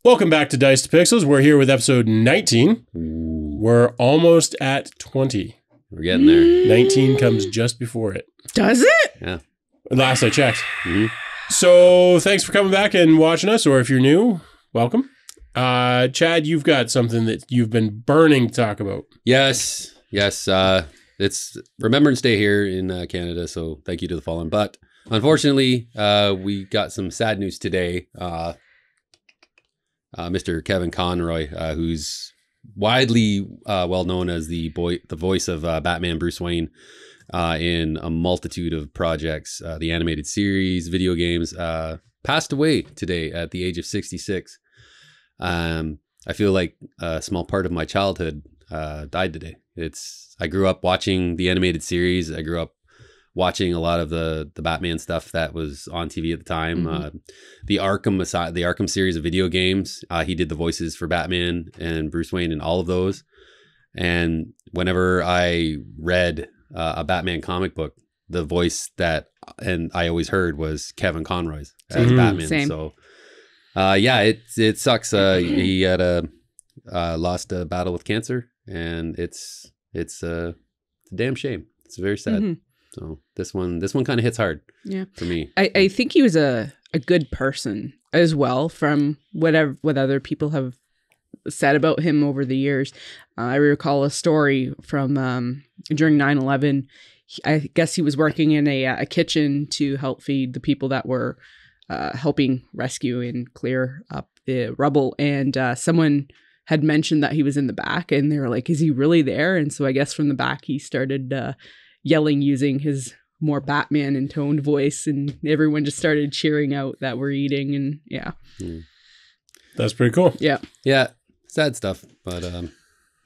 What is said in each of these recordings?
Welcome back to Dice to Pixels. We're here with episode 19. We're almost at 20. We're getting there. 19 comes just before it. Does it? Yeah. Last I checked. So thanks for coming back and watching us, or if you're new, welcome. Chad, you've got something that you've been burning to talk about. Yes. It's Remembrance Day here in Canada, so thank you to the fallen. But unfortunately, we got some sad news today. Mr. Kevin Conroy, who's widely well known as the voice of Batman Bruce Wayne in a multitude of projects, the animated series, video games, passed away today at the age of 66. I feel like a small part of my childhood died today. I grew up watching the animated series. I grew up watching a lot of the Batman stuff that was on TV at the time. The Arkham series of video games. He did the voices for Batman and Bruce Wayne in all of those. And whenever I read a Batman comic book, the voice that I always heard was Kevin Conroy's as Batman. Same. So it sucks. He had lost a battle with cancer, and it's a damn shame. It's very sad. So this one kind of hits hard. Yeah, for me. I think he was a good person as well, from what other people have said about him over the years. I recall a story from during 9/11. I guess he was working in a kitchen to help feed the people that were helping rescue and clear up the rubble. And someone had mentioned that he was in the back, and they were like, is he really there? And so I guess from the back, he started yelling using his more Batman intoned voice, and everyone just started cheering out that we're eating. And That's pretty cool. Yeah, sad stuff. But at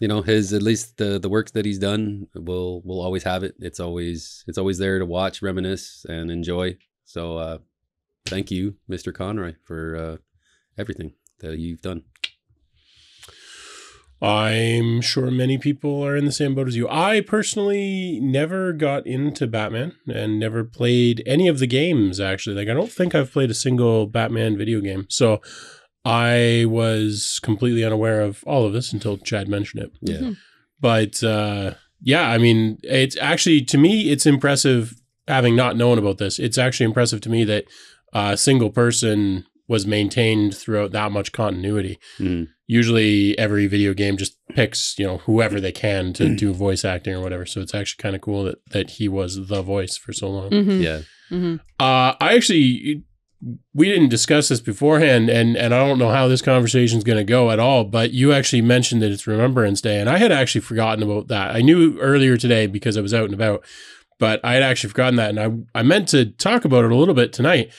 least the work that he's done, we'll always have it. It's always there to watch, reminisce, and enjoy. So thank you, Mr. Conroy, for everything that you've done. I'm sure many people are in the same boat as you. I personally never got into Batman and never played any of the games, actually. Like, I don't think I've played a single Batman video game. So I was completely unaware of all of this until Chad mentioned it. Yeah. But I mean, it's actually, to me, it's impressive, having not known about this. It's actually impressive to me that a single person was maintained throughout that much continuity. Usually every video game just picks, whoever they can to do voice acting or whatever. So it's actually kind of cool that he was the voice for so long. Yeah. We didn't discuss this beforehand, and I don't know how this conversation is going to go at all, but you actually mentioned that it's Remembrance Day, and I had actually forgotten about that. I knew earlier today because I was out and about, but I had actually forgotten that, and I meant to talk about it a little bit tonight.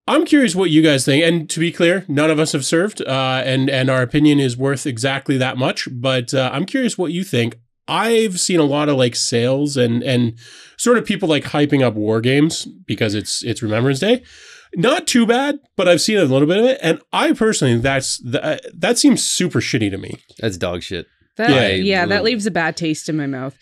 I'm curious what you guys think. And to be clear, none of us have served, and our opinion is worth exactly that much. But I'm curious what you think. I've seen a lot of like sales and sort of people like hyping up war games because it's Remembrance Day. Not too bad, but I've seen a little bit of it. And I personally, that seems super shitty to me. That's dog shit. That leaves a bad taste in my mouth.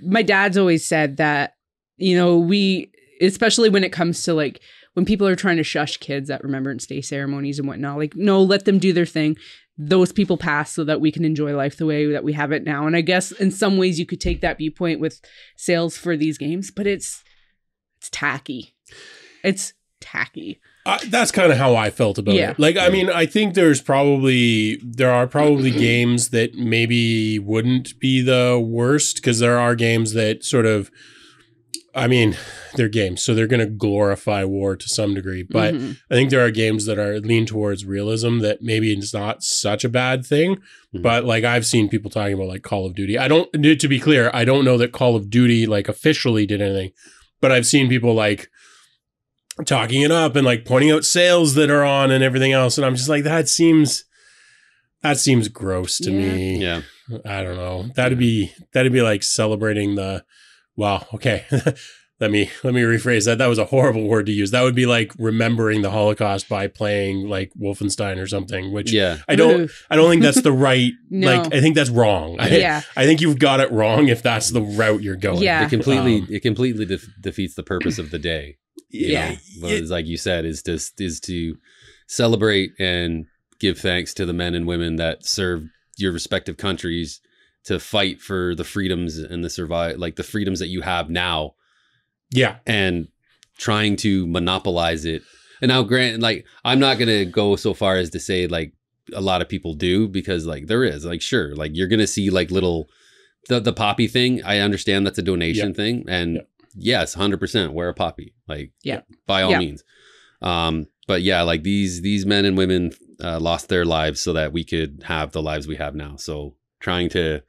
My dad's always said that, we, especially when it comes to like, when people are trying to shush kids at Remembrance Day ceremonies and whatnot, like, no, let them do their thing. Those people pass so that we can enjoy life the way that we have it now. And I guess in some ways you could take that viewpoint with sales for these games, but it's tacky. It's tacky. That's kind of how I felt about it. Like, I mean, I think there are probably games that maybe wouldn't be the worst, because there are games that sort of, I mean, they're games, so they're going to glorify war to some degree. But I think there are games that are lean towards realism that maybe it's not such a bad thing. But like, I've seen people talking about like Call of Duty. To be clear, I don't know that Call of Duty like officially did anything, but I've seen people like talking it up and like pointing out sales that are on and everything else. And I'm just like, that seems gross to me. Yeah. I don't know. That'd be like celebrating okay. Let me rephrase that. That was a horrible word to use. That would be like remembering the Holocaust by playing like Wolfenstein or something, which I don't think that's the right, like, I think that's wrong. I think you've got it wrong if that's the route you're going. Yeah. It completely defeats the purpose of the day. Yeah. Like you said, is to celebrate and give thanks to the men and women that serve your respective countries to fight for the freedoms and the freedoms that you have now. Yeah. And trying to monopolize it. And now, grant, like, I'm not going to go so far as to say, like, a lot of people do, because, like, there is, like, sure, like, you're going to see, like, little, the poppy thing. I understand that's a donation thing. And yes, 100% wear a poppy, like, by all means. But yeah, like, these men and women lost their lives so that we could have the lives we have now. So trying to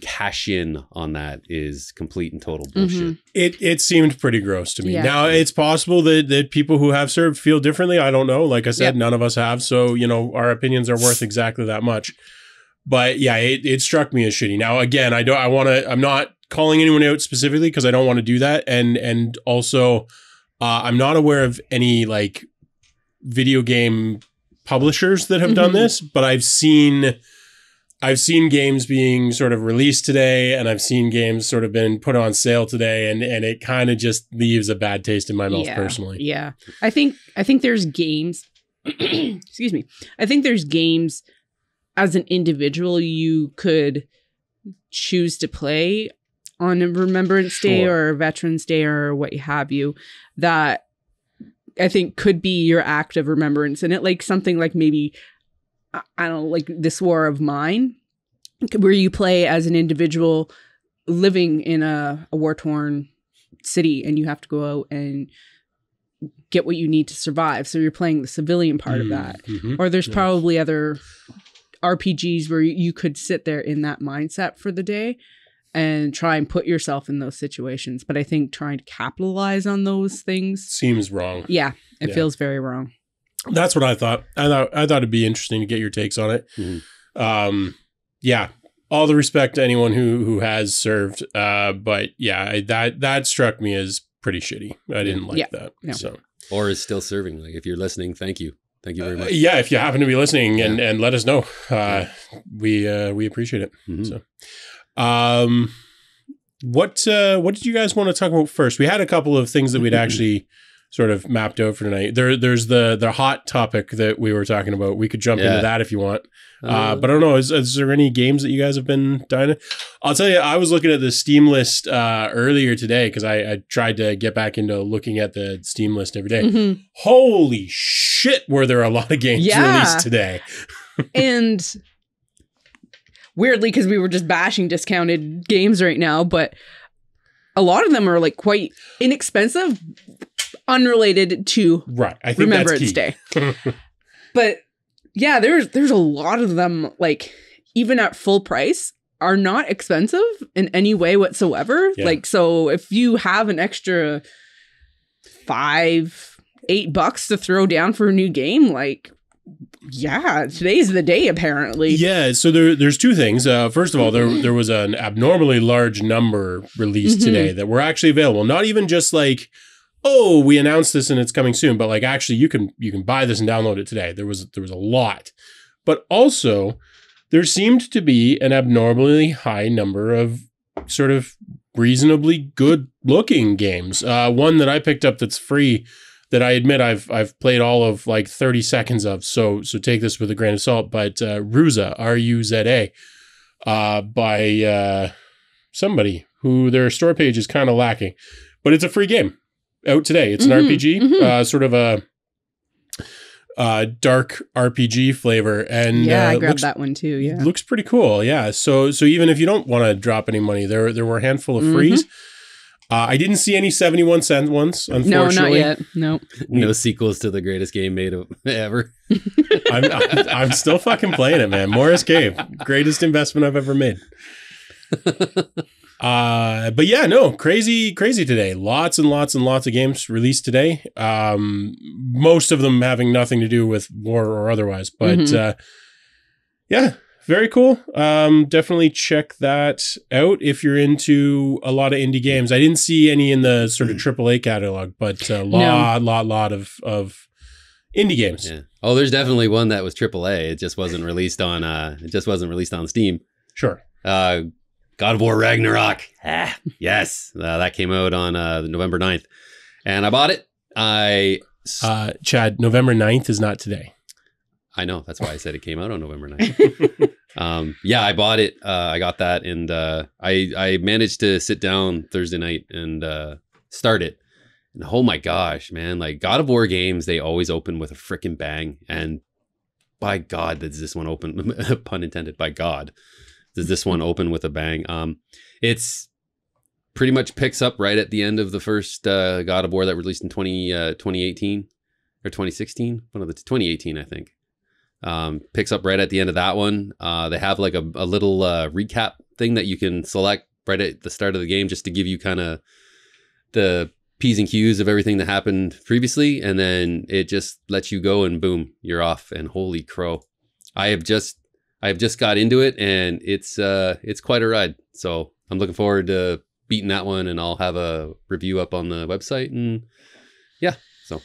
cash in on that is complete and total bullshit. It seemed pretty gross to me. Yeah. Now, it's possible that people who have served feel differently. I don't know. Like I said, none of us have. So, you know, our opinions are worth exactly that much. But yeah, it struck me as shitty. Now, again, I'm not calling anyone out specifically because I don't want to do that. And also, I'm not aware of any like video game publishers that have done this, but I've seen games being sort of released today, and I've seen games sort of been put on sale today, and it kind of just leaves a bad taste in my mouth personally. Yeah. I think there's games, excuse me. I think there's games as an individual you could choose to play on a Remembrance Day or Veterans Day or what have you, that I think could be your act of remembrance. And it, like, something like maybe, I don't know, like This War of Mine, where you play as an individual living in a war-torn city, and you have to go out and get what you need to survive. So you're playing the civilian part of that. Or there's probably other RPGs where you could sit there in that mindset for the day and try and put yourself in those situations. But I think trying to capitalize on those things seems wrong. Yeah, it feels very wrong. That's what I thought. I thought it'd be interesting to get your takes on it. Yeah, all the respect to anyone who has served. But yeah, that struck me as pretty shitty. I didn't like that. No. So, or is still serving. Like, if you're listening, thank you. Thank you very much. Yeah, if you happen to be listening and let us know, we appreciate it. So, what did you guys want to talk about first? We had a couple of things that we'd actually sort of mapped out for tonight. There's the hot topic that we were talking about. We could jump into that if you want. But I don't know. Is there any games that you guys have been dying? I'll tell you, I was looking at the Steam list earlier today because I tried to get back into looking at the Steam list every day. Holy shit, were there a lot of games released today. And weirdly, because we were just bashing discounted games right now, but a lot of them are like quite inexpensive, unrelated to I think Remembrance Day. But yeah, there's a lot of them, like, even at full price, are not expensive in any way whatsoever. Like, so if you have an extra $5-8 to throw down for a new game, like, yeah, today's the day, apparently. Yeah, so there's two things. First of all, there was an abnormally large number released today that were actually available. Not even just like, oh, we announced this and it's coming soon, but like, actually you can buy this and download it today. There was a lot. But also, there seemed to be an abnormally high number of sort of reasonably good looking games. One that I picked up that's free, that I admit I've played all of like 30 seconds of, so take this with a grain of salt, but Ruza, Ruza, by somebody who their store page is kind of lacking. But it's a free game out today. It's an RPG, sort of a dark RPG flavor. And I grabbed that one too. Yeah, looks pretty cool. Yeah. So even if you don't want to drop any money, there were a handful of frees. I didn't see any 71-cent ones, unfortunately. No, not yet. No. No sequels to the greatest game made ever. I'm still fucking playing it, man. Morris Cave, greatest investment I've ever made. But yeah, no, crazy today. Lots and lots and lots of games released today. Most of them having nothing to do with war or otherwise. But yeah, very cool. Definitely check that out if you're into a lot of indie games. I didn't see any in the sort of AAA catalog, but a lot of indie games. Yeah. Oh, there's definitely one that was AAA. It just wasn't released on Steam. Sure. God of War Ragnarok. Yes. That came out on November 9th. And I bought it. Chad, November 9th is not today. I know. That's why I said it came out on November 9th. Yeah, I bought it. I got that. And I managed to sit down Thursday night and start it. And oh my gosh, man, like God of War games, they always open with a freaking bang. And by God, does this one open, pun intended, by God, does this one open with a bang? It's pretty much picks up right at the end of the first God of War that released in 2018 or 2016, 2018, I think. Picks up right at the end of that one. They have like a little recap thing that you can select right at the start of the game just to give you kind of the P's and Q's of everything that happened previously. And then it just lets you go and boom, you're off. And holy crow. I have just got into it and it's quite a ride. So I'm looking forward to beating that one, and I'll have a review up on the website. And yeah, so.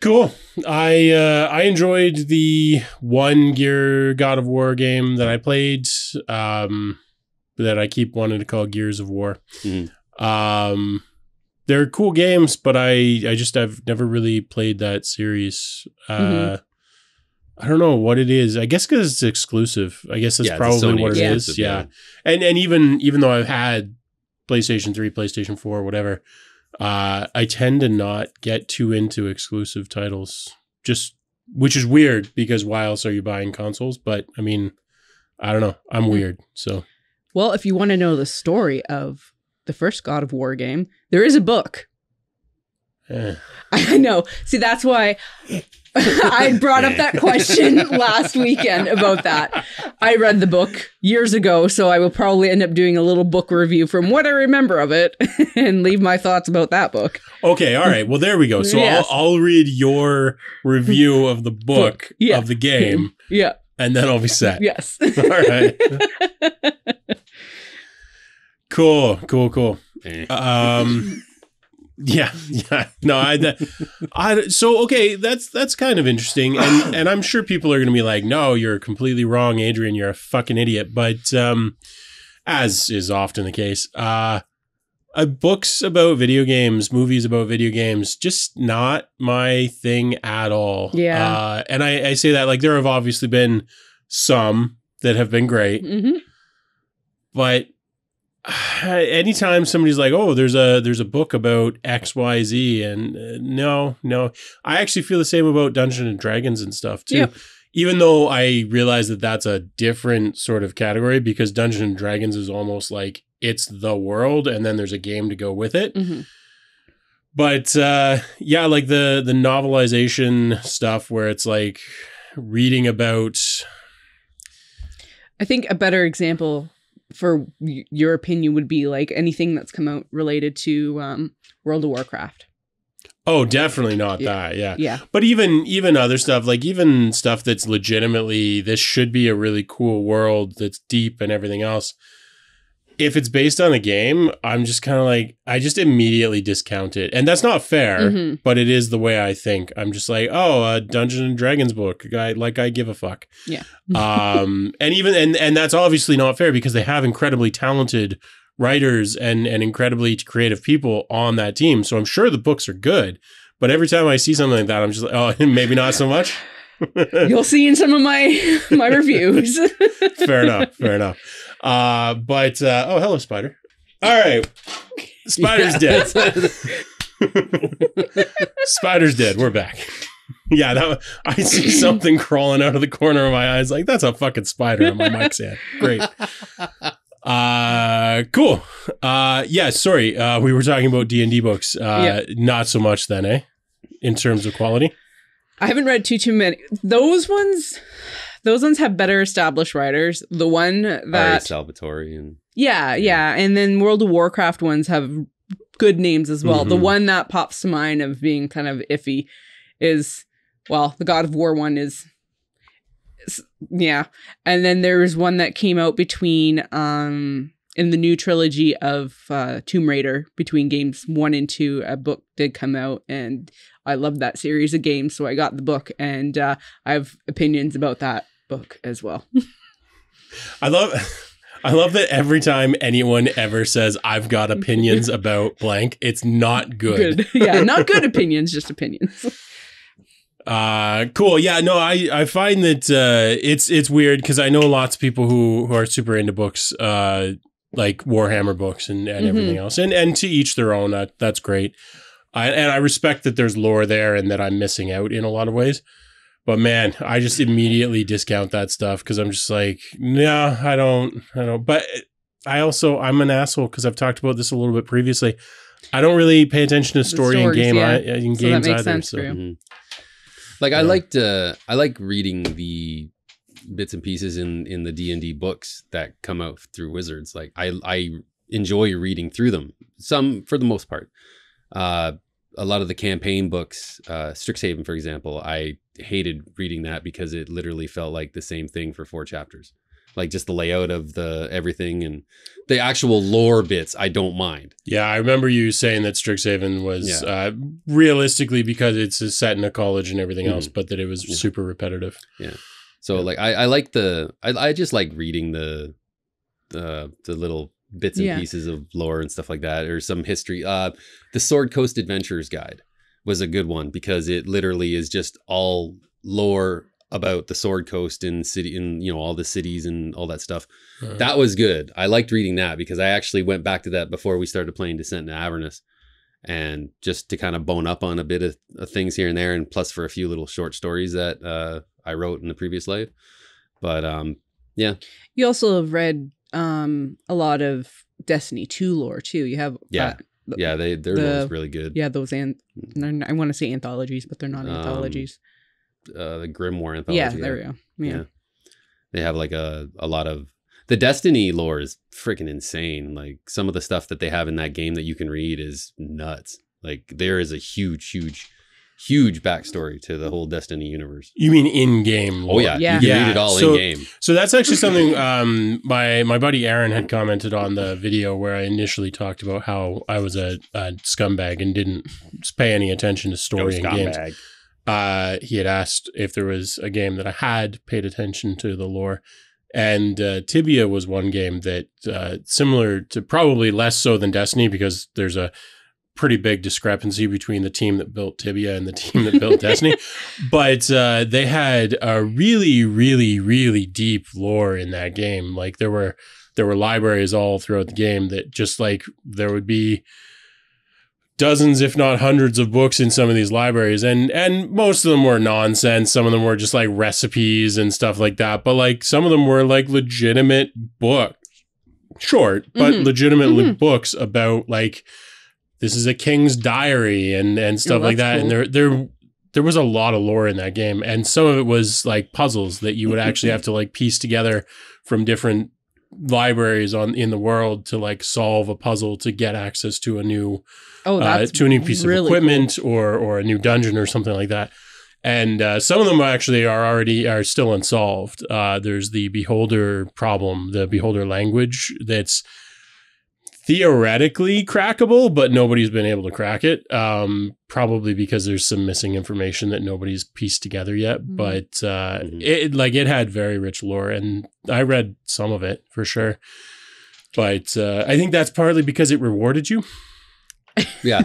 Cool. I enjoyed the one Gear God of War game that I played, that I keep wanting to call Gears of War. Mm-hmm. They're cool games, but I've never really played that series. I don't know what it is. I guess because it's exclusive. I guess that's probably what it is. Yeah. And even though I've had PlayStation 3, PlayStation 4, whatever, I tend to not get too into exclusive titles, which is weird because why else are you buying consoles? But I mean, I don't know. I'm weird. So, well, if you want to know the story of the first God of War game, there is a book. I know. See, that's why I brought up that question last weekend about that. I read the book years ago, so I will probably end up doing a little book review from what I remember of it and leave my thoughts about that book. Okay, all right. Well, there we go. So yes. I'll read your review of the book of the game. Yeah. And then I'll be set. Yes. All right. Cool. Yeah. No, so okay, that's kind of interesting, and I'm sure people are going to be like, "No, you're completely wrong, Adrian. You're a fucking idiot." But as is often the case, books about video games, movies about video games, just not my thing at all. Yeah, and I say that like there have obviously been some that have been great, but anytime somebody's like, "Oh, there's a book about XYZ," and no, I actually feel the same about Dungeons and Dragons and stuff too. Yep. Even though I realize that that's a different sort of category because Dungeons and Dragons is almost like it's the world, and then there's a game to go with it. Mm-hmm. But yeah, like the novelization stuff where it's like reading about. I think a better example for your opinion would be like anything that's come out related to World of Warcraft. Oh, definitely not that. Yeah. Yeah. But even other stuff, like even stuff that's legitimately, this should be a really cool world that's deep and everything else. If it's based on a game, I'm just kind of like, I just immediately discount it. And that's not fair, but it is the way I think. I'm just like, oh, a Dungeons and Dragons book. I give a fuck. Yeah. And that's obviously not fair because they have incredibly talented writers and incredibly creative people on that team. So I'm sure the books are good. But every time I see something like that, I'm just like, oh, maybe not so much. You'll see in some of my reviews. Fair enough. But oh, hello, Spider. All right. Spider's dead. Spider's dead. We're back. Yeah, I see something crawling out of the corner of my eyes. Like, that's a fucking spider on my mic stand. Great. Cool. Yeah, sorry. We were talking about D&D books. Not so much then, eh? In terms of quality. I haven't read too many. Those ones have better established writers. The one that Salvatore and yeah, and then World of Warcraft ones have good names as well. The one that pops to mind of being kind of iffy is, well, the God of War one is yeah, and then there's one that came out between in the new trilogy of Tomb Raider, between games 1 and 2, a book did come out, and I love that series of games, so I got the book, and I have opinions about that book as well. I love that every time anyone ever says I've got opinions about blank, it's not good. Yeah, not good opinions, just opinions. Cool. Yeah, no, I find that it's weird because I know lots of people who are super into books, like Warhammer books and everything else, and to each their own. That's great. And I respect that there's lore there and that I'm missing out in a lot of ways. But man, I just immediately discount that stuff because I'm just like, no, I don't. But I'm an asshole because I've talked about this a little bit previously. I don't really pay attention to story in games either. Sense for you. Like I like reading the bits and pieces in the D&D books that come out through Wizards. Like I enjoy reading through them. Some, for the most part. A lot of the campaign books, Strixhaven, for example, I hated reading that because it literally felt like the same thing for 4 chapters. Like just the layout of the everything and the actual lore bits, I don't mind. Yeah, I remember you saying that Strixhaven was realistically because it's set in a college and everything else, but that it was super repetitive. Yeah. So like I just like reading the little bits and pieces of lore and stuff like that, or some history. The Sword Coast Adventures Guide was a good one because it literally is just all lore about the Sword Coast and city and all the cities and all that stuff. That was good. I liked reading that because I actually went back to that before we started playing Descent into Avernus, and just to kind of bone up on a bit of things here and there, and plus for a few little short stories that I wrote in the previous life. But yeah, you also have read a lot of Destiny 2 lore too. You have their lore is really good. Yeah, those I want to say anthologies, but they're not anthologies. The Grimoire anthology. Yeah, there we go. Yeah. They have like a lot of the Destiny lore is freaking insane. Like some of the stuff that they have in that game that you can read is nuts. Like there is a huge backstory to the whole Destiny universe. You mean in-game lore? Oh yeah. You can read it all in-game. So that's actually something my buddy Aaron had commented on the video where I initially talked about how I was a scumbag and didn't pay any attention to story in games. He had asked if there was a game that I had paid attention to the lore. And Tibia was one game that similar to, probably less so than Destiny, because there's a pretty big discrepancy between the team that built Tibia and the team that built Destiny. But they had a really, really, really deep lore in that game. Like there were libraries all throughout the game that just like there would be dozens, if not hundreds of books in some of these libraries. And most of them were nonsense. Some of them were just like recipes and stuff like that. But like some of them were like legitimate books, short, but legitimate books about like, this is a king's diary and stuff like that. Cool. And there was a lot of lore in that game. And some of it was like puzzles that you would actually have to like piece together from different libraries in the world to like solve a puzzle to get access to a new piece of equipment, cool. or a new dungeon or something like that. And some of them actually are still unsolved. There's the Beholder problem, the Beholder language that's theoretically crackable, but nobody's been able to crack it. Probably because there's some missing information that nobody's pieced together yet. But it had very rich lore, and I read some of it for sure. But I think that's partly because it rewarded you. Yeah,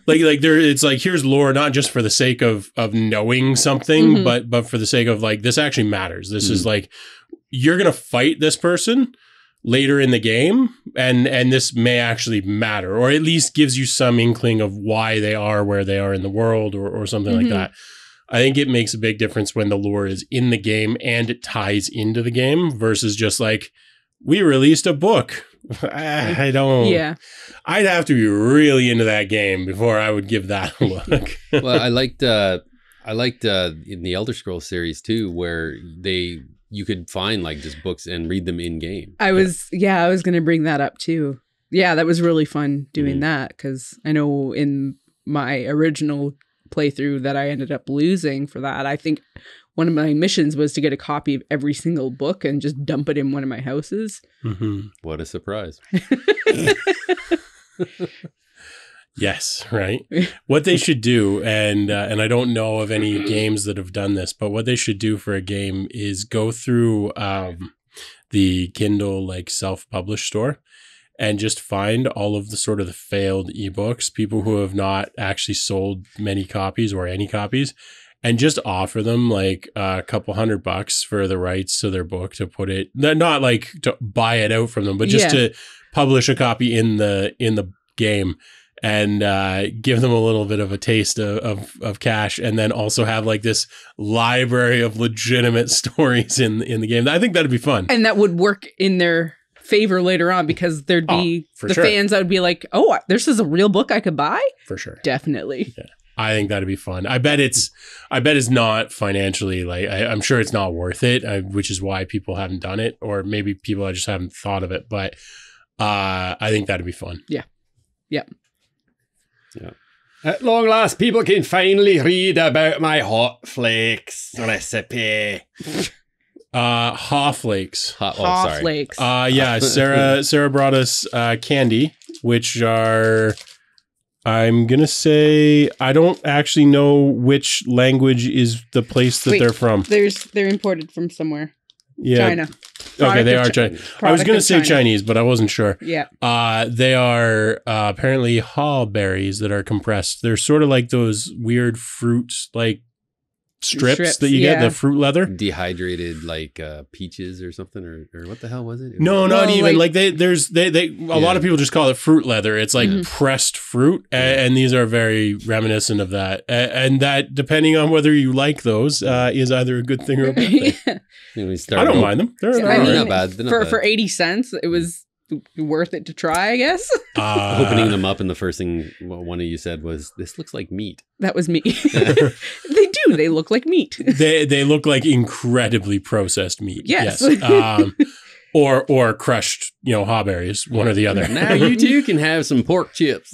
it's like here's lore not just for the sake of knowing something, but for the sake of like this actually matters. This is like you're gonna fight this person later in the game, and this may actually matter, or at least gives you some inkling of why they are where they are in the world, or something like that. I think it makes a big difference when the lore is in the game and it ties into the game versus just like, we released a book. I don't. Yeah, I'd have to be really into that game before I would give that a look. Well, I liked in the Elder Scrolls series too, where you could find like just books and read them in game. I was going to bring that up too. Yeah, that was really fun doing that, because I know in my original playthrough that I ended up losing for that, I think one of my missions was to get a copy of every single book and just dump it in one of my houses. What a surprise. Yes, right. What they should do, and I don't know of any games that have done this, but what they should do for a game is go through the Kindle like self-published store and just find all of the sort of the failed ebooks, people who have not actually sold many copies or any copies, and just offer them like a couple $100 for the rights to their book to put it, not like to buy it out from them, but just to publish a copy in the game and give them a little bit of a taste of cash, and then also have like this library of legitimate stories in the game. I think that'd be fun. And that would work in their favor later on, because there'd be fans that would be like, oh, this is a real book I could buy? For sure. Definitely. Yeah. I think that'd be fun. I bet it's not financially, like, I'm sure it's not worth it, which is why people haven't done it, or maybe people just haven't thought of it, but I think that'd be fun. Yeah. Yep. Yeah. At long last, people can finally read about my hot flakes recipe. Haw flakes. Haw flakes. Yeah, Sarah brought us candy, which are, I'm gonna say, I don't actually know which language is the place that they're from. They're imported from somewhere. Yeah. China. Okay, they are Chinese. I was going to say Chinese, but I wasn't sure. Yeah. They are apparently haw berries that are compressed. They're sort of like those weird fruits, like strips that you get, the fruit leather. Dehydrated, like peaches or something, or what the hell was it? No, not even. Like a lot of people just call it fruit leather. It's like pressed fruit, and these are very reminiscent of that. And that, depending on whether you like those, is either a good thing or a bad thing. I don't mind them. They're not bad. For 80 cents, it was worth it to try, I guess. Opening them up, and the first thing one of you said was, "This looks like meat." That was me. They do. They look like meat. They look like incredibly processed meat. Yes. Or crushed, haw berries, one or the other. Now you too can have some pork chips.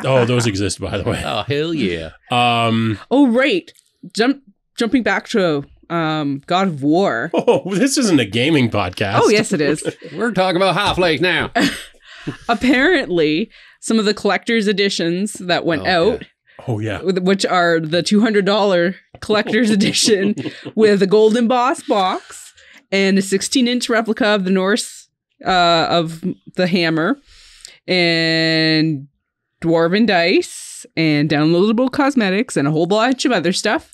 Oh, those exist, by the way. Oh, hell yeah. Oh, right. Jumping back to God of War. Oh, this isn't a gaming podcast. Oh, yes, it is. We're talking about Half-Life now. Apparently, some of the collector's editions that went out. Yeah. Oh, yeah. Which are the $200 collector's edition with a gold embossed box and a 16-inch replica of the Norse of the hammer and dwarven dice and downloadable cosmetics and a whole bunch of other stuff.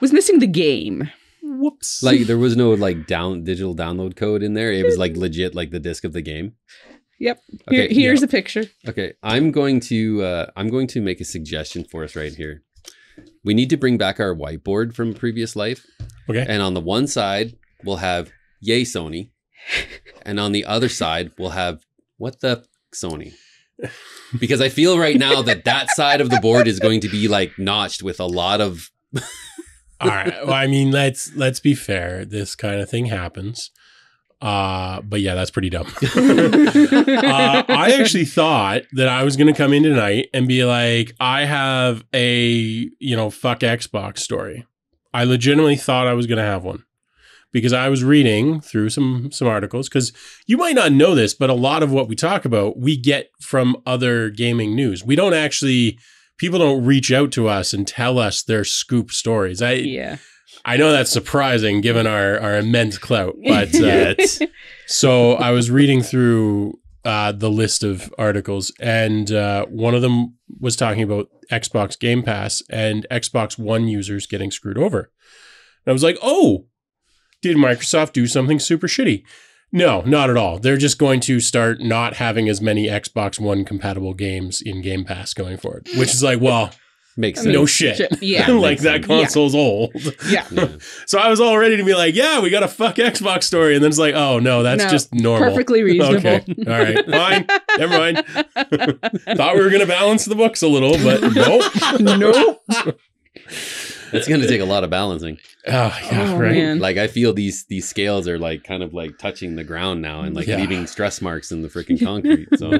Was missing the game. Whoops. Like, there was no like digital download code in there. It was like legit, like the disc of the game. Yep. Okay, here's a picture. Okay, I'm going to make a suggestion for us right here. We need to bring back our whiteboard from a previous life. Okay. And on the one side, we'll have "Yay Sony," and on the other side, we'll have "What the Sony." Because I feel right now that side of the board is going to be like notched with a lot of. All right. Well, I mean, let's be fair. This kind of thing happens. But yeah, that's pretty dumb. I actually thought that I was going to come in tonight and be like, I have a, fuck Xbox story. I legitimately thought I was going to have one because I was reading through some articles, because you might not know this, but a lot of what we talk about, we get from other gaming news. We don't actually... People don't reach out to us and tell us their scoop stories. I know that's surprising given our immense clout, but so I was reading through the list of articles, and one of them was talking about Xbox Game Pass and Xbox One users getting screwed over. And I was like, oh, did Microsoft do something super shitty? No, not at all. They're just going to start not having as many Xbox One compatible games in Game Pass going forward, which is like, well, makes sense. No shit. Yeah. Like that console's old. Yeah. So I was all ready to be like, yeah, we got a fuck Xbox story. And then it's like, oh no, that's just normal. Perfectly reasonable. Okay. All right. Fine. Never mind. Thought we were going to balance the books a little, but nope. It's going to take a lot of balancing. Oh, yeah, right. Man. Like, I feel these scales are like kind of like touching the ground now and like leaving stress marks in the freaking concrete. So. A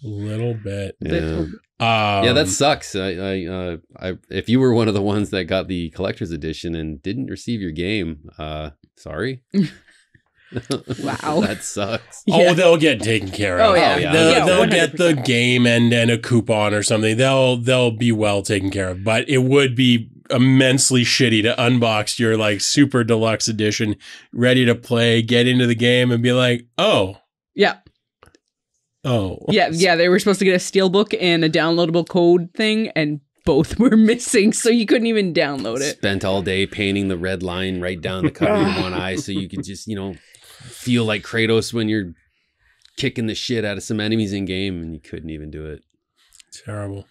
little bit. Yeah. Yeah, that sucks. I if you were one of the ones that got the collector's edition and didn't receive your game, sorry. Wow. That sucks. Oh, they'll get taken care of. Oh, yeah. They'll get the game and a coupon or something. They'll be well taken care of. But it would be immensely shitty to unbox your like super deluxe edition, ready to play, get into the game and be like, oh. Yeah. Oh. Yeah, they were supposed to get a steelbook and a downloadable code thing, and both were missing, so you couldn't even download it. Spent all day painting the red line right down the cover of one eye so you could just, feel like Kratos when you're kicking the shit out of some enemies in game, and you couldn't even do it. Terrible.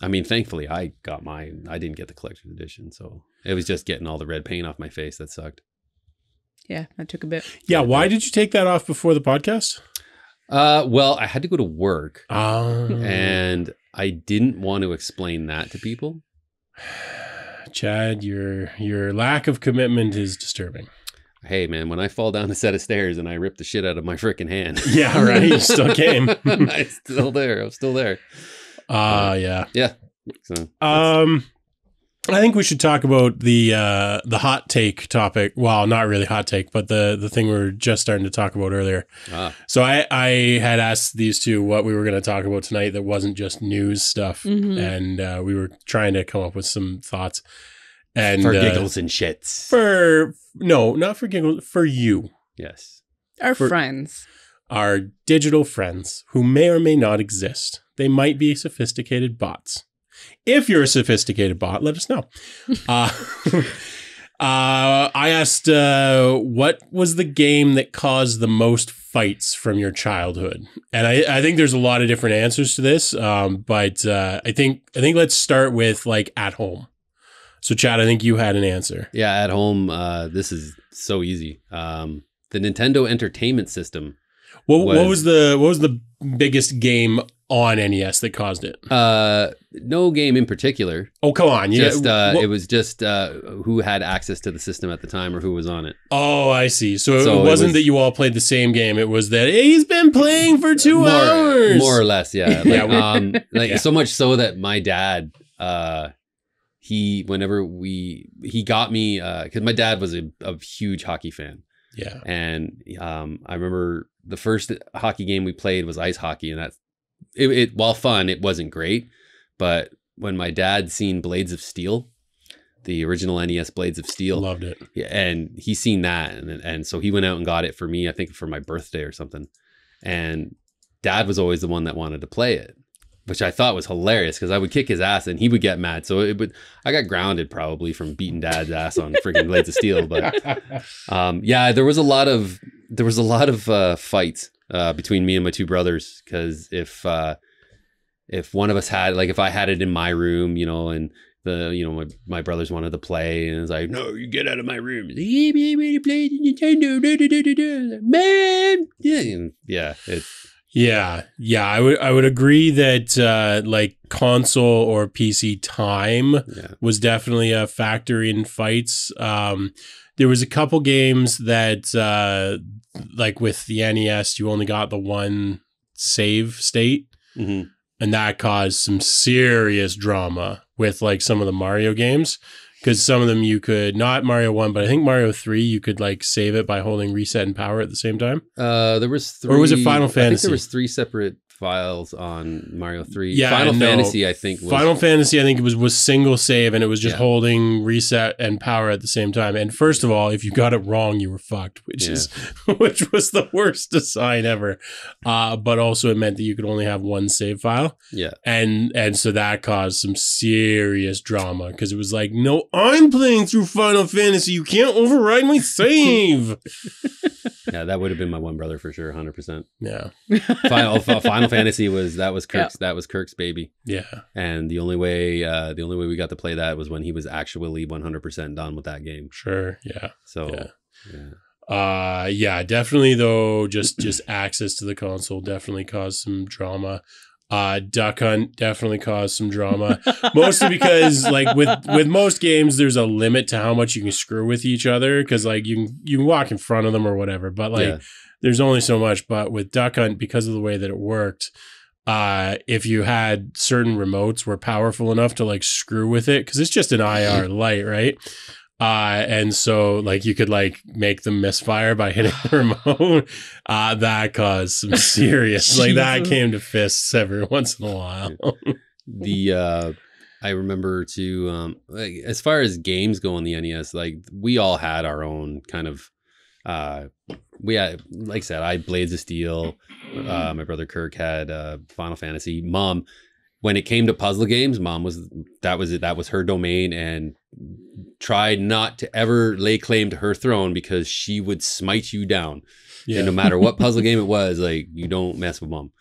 I mean, thankfully I got mine. I didn't get the collector's edition, so it was just getting all the red paint off my face that sucked. Yeah, that took a bit. Yeah, why did you take that off before the podcast? Well, I had to go to work, and I didn't want to explain that to people. Chad, your lack of commitment is disturbing. Hey, man, when I fall down a set of stairs and I rip the shit out of my freaking hand. Yeah, right. You still came. I'm still there. Yeah. Yeah. So, I think we should talk about the hot take topic. Well, not really hot take, but the thing we were just starting to talk about earlier. So I had asked these two what we were going to talk about tonight that wasn't just news stuff. Mm-hmm. And we were trying to come up with some thoughts. And for giggles and shits. Not for giggles, for you. Yes. Our friends. Our digital friends who may or may not exist. They might be sophisticated bots. If you're a sophisticated bot, let us know. I asked, what was the game that caused the most fights from your childhood? And I think there's a lot of different answers to this. But I think let's start with like at home. So Chad, I think you had an answer. Yeah, at home, this is so easy. The Nintendo Entertainment System. What was the biggest game on NES that caused it? No game in particular. Oh, come on. It was just who had access to the system at the time or who was on it. Oh, I see. So it wasn't that you all played the same game. It was that he's been playing for 2 hours. More or less, yeah. So much so that my dad, he got me, because my dad was a huge hockey fan. Yeah. And I remember the first hockey game we played was ice hockey, and it while fun, it wasn't great. But when my dad seen Blades of Steel, the original NES Blades of Steel, loved it. Yeah, and he seen that, and so he went out and got it for me, I think for my birthday or something. And Dad was always the one that wanted to play it, which I thought was hilarious because I would kick his ass and he would get mad. So I got grounded probably from beating Dad's ass on freaking Blades of Steel. But yeah, there was a lot of fights between me and my two brothers, because if one of us had, like, if I had it in my room, and my brothers wanted to play, and it's like, no, you get out of my room. Yeah, to play Nintendo, man. Yeah. I would agree that like console or PC time was definitely a factor in fights. There was a couple games that like with the NES, you only got the one save state. Mm-hmm. And that caused some serious drama with like some of the Mario games, because some of them you could, not Mario 1, but I think Mario 3, you could like save it by holding reset and power at the same time. There was 3. Or was it Final Fantasy? I think there was 3 separate files on Mario 3. Yeah, Final Fantasy, I think. Final Fantasy, I think it was single save, and it was just holding reset and power at the same time. And first of all, if you got it wrong, you were fucked, which was the worst design ever. But also it meant that you could only have one save file. Yeah. And so that caused some serious drama, because it was like, no, I'm playing through Final Fantasy. You can't override my save. Yeah, that would have been my one brother for sure, 100%. Yeah. Final Fantasy was Kirk's baby. Yeah. And the only way we got to play that was when he was actually 100% done with that game. Sure. Yeah. So definitely though, just access to the console definitely caused some drama. Duck Hunt definitely caused some drama, mostly because like with most games, there's a limit to how much you can screw with each other, because like you can walk in front of them or whatever, but like there's only so much. But with Duck Hunt, because of the way that it worked, if you had certain remotes were powerful enough to like screw with it, because it's just an IR light, right? And so like you could like make them misfire by hitting the remote. That caused some serious, like that came to fists every once in a while. I remember too, like, as far as games go on the NES, like we all had our own kind of, we had, like I said, I had Blades of Steel. My brother Kirk had Final Fantasy. Mom, when it came to puzzle games, Mom was her domain, and tried not to ever lay claim to her throne because she would smite you down. Yeah. And no matter what puzzle game it was, like, you don't mess with Mom.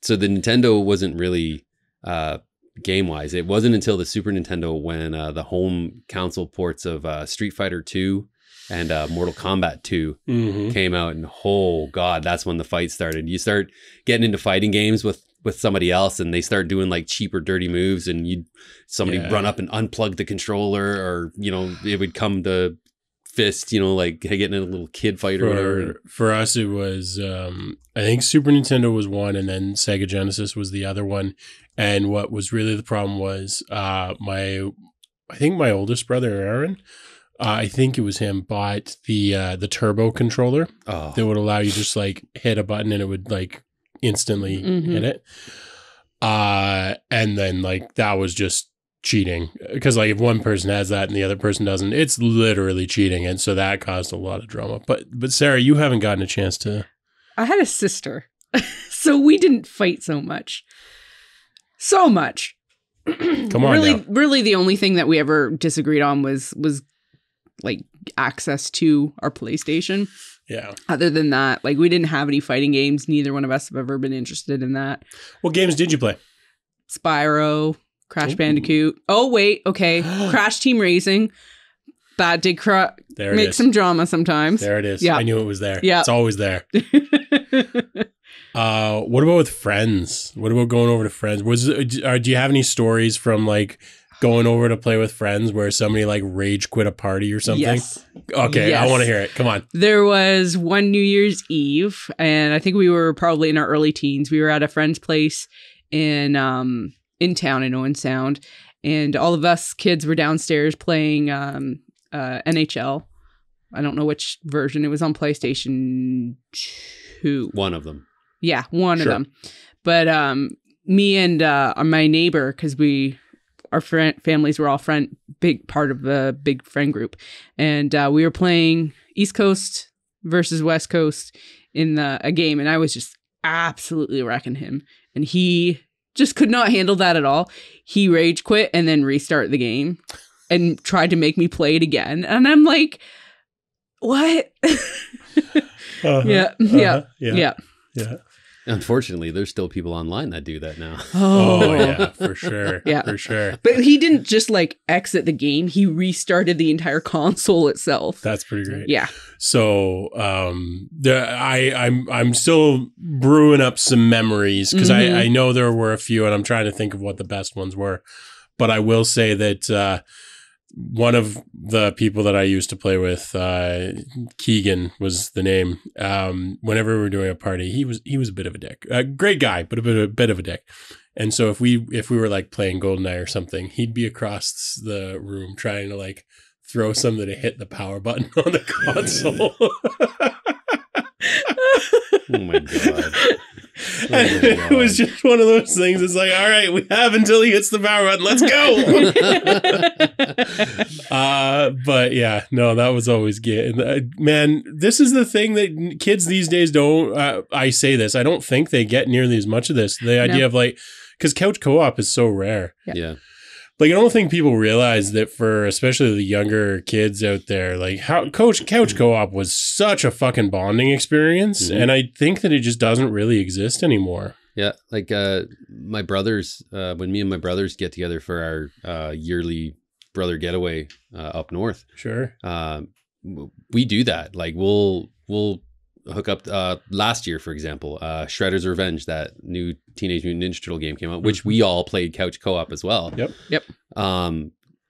So the Nintendo wasn't really game wise. It wasn't until the Super Nintendo when the home console ports of Street Fighter 2 and Mortal Kombat 2 came out, and oh god, that's when the fight started. You start getting into fighting games with somebody else, and they start doing like cheap or dirty moves, and somebody run up and unplug the controller, or it would come to fist, like getting in a little kid fight or whatever. For us, it was I think Super Nintendo was one, and then Sega Genesis was the other one. And what was really the problem was I think my oldest brother Aaron, I think it was him, bought the turbo controller that would allow you just like hit a button and it would like instantly hit it. And then like that was just cheating, because like if one person has that and the other person doesn't, it's literally cheating. And so that caused a lot of drama. But Sarah, you haven't gotten a chance to. I had a sister, so we didn't fight so much. Come on, really the only thing that we ever disagreed on was like access to our PlayStation. Yeah. Other than that, like, we didn't have any fighting games. Neither one of us have ever been interested in that. What games did you play? Spyro, Crash Bandicoot. Oh, wait. Okay. Crash Team Racing. That did make some drama sometimes. There it is. Yeah. I knew it was there. Yeah. It's always there. What about with friends? What about going over to friends? Do you have any stories from like going over to play with friends where somebody like rage quit a party or something? Yes. Okay, yes. I want to hear it. Come on. There was one New Year's Eve, and I think we were probably in our early teens. We were at a friend's place in town in Owen Sound, and all of us kids were downstairs playing NHL. I don't know which version. It was on PlayStation 2. One of them. Yeah, one of them. But me and my neighbor, because our families were all big part of the big friend group, and we were playing East Coast versus West Coast in a game, and I was just absolutely wrecking him, and he just could not handle that at all. He rage quit and then restart the game and tried to make me play it again, and I'm like, what? Yeah. Unfortunately, there's still people online that do that now. Oh yeah, for sure. Yeah, for sure. But he didn't just like exit the game; he restarted the entire console itself. That's pretty great. Yeah. So, I'm still brewing up some memories, because I know there were a few, and I'm trying to think of what the best ones were. But I will say that one of the people that I used to play with, Keegan was the name. Whenever we were doing a party, he was a bit of a dick. A great guy, but a bit of a dick. And so if we were like playing GoldenEye or something, he'd be across the room trying to like throw something to hit the power button on the console. Oh my god. And it was just one of those things. It's like, all right, we have until he hits the power button. Let's go. But yeah, no, that was always good. Man, this is the thing that kids these days don't. I say this, I don't think they get nearly as much of this. The idea of like, because couch co-op is so rare. Yeah. Like, I don't think people realize that for especially the younger kids out there, like how couch co-op was such a fucking bonding experience. And I think that it just doesn't really exist anymore. Yeah. Like my brothers, when me and my brothers get together for our yearly brother getaway up north. Sure. We do that. Like we'll hook up last year, for example, Shredder's Revenge, that new Teenage Mutant Ninja Turtle game came out, which we all played couch co-op as well. Yep.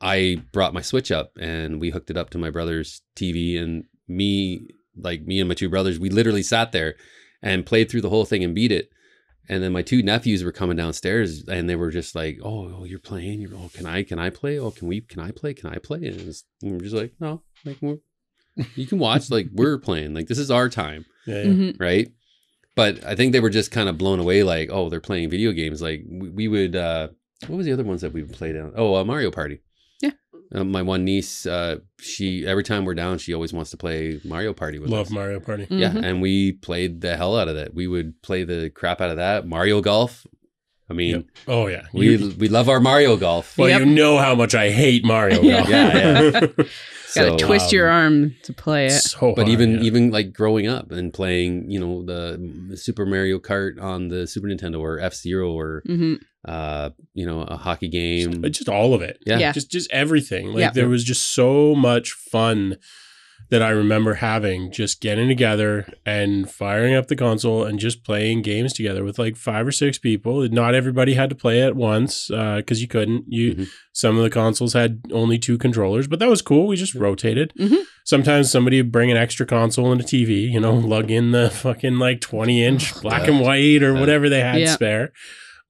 I brought my Switch up and we hooked it up to my brother's TV, and me and my two brothers, we literally sat there and played through the whole thing and beat it. And then my two nephews were coming downstairs and they were just like, oh, you're playing? Can I play? Oh, can I play? And we were just like, no, like you can watch, like we're playing, like this is our time. Yeah. Right. But I think they were just kind of blown away, like, oh, they're playing video games. Like we would, what was the other ones that we would play down? Oh, Mario Party. Yeah. My one niece, she, every time we're down, she always wants to play Mario Party with us. Love Mario Party. Yeah. And we played the hell out of that. We would play the crap out of that. Mario Golf. I mean, Yep. Oh yeah, we love our Mario Golf. Well, you know how much I hate Mario Golf. Yeah. Gotta twist your arm to play it. So but hard, even like growing up and playing, you know, the Super Mario Kart on the Super Nintendo or F-Zero or you know, a hockey game, just all of it. Yeah. Just everything. Like there was just so much fun that I remember having, just getting together and firing up the console and just playing games together with like 5 or 6 people. Not everybody had to play at once because you couldn't. Some of the consoles had only 2 controllers, but that was cool. We just rotated. Sometimes somebody would bring an extra console and a TV, you know, lug in the fucking like 20-inch black and white or whatever they had spare.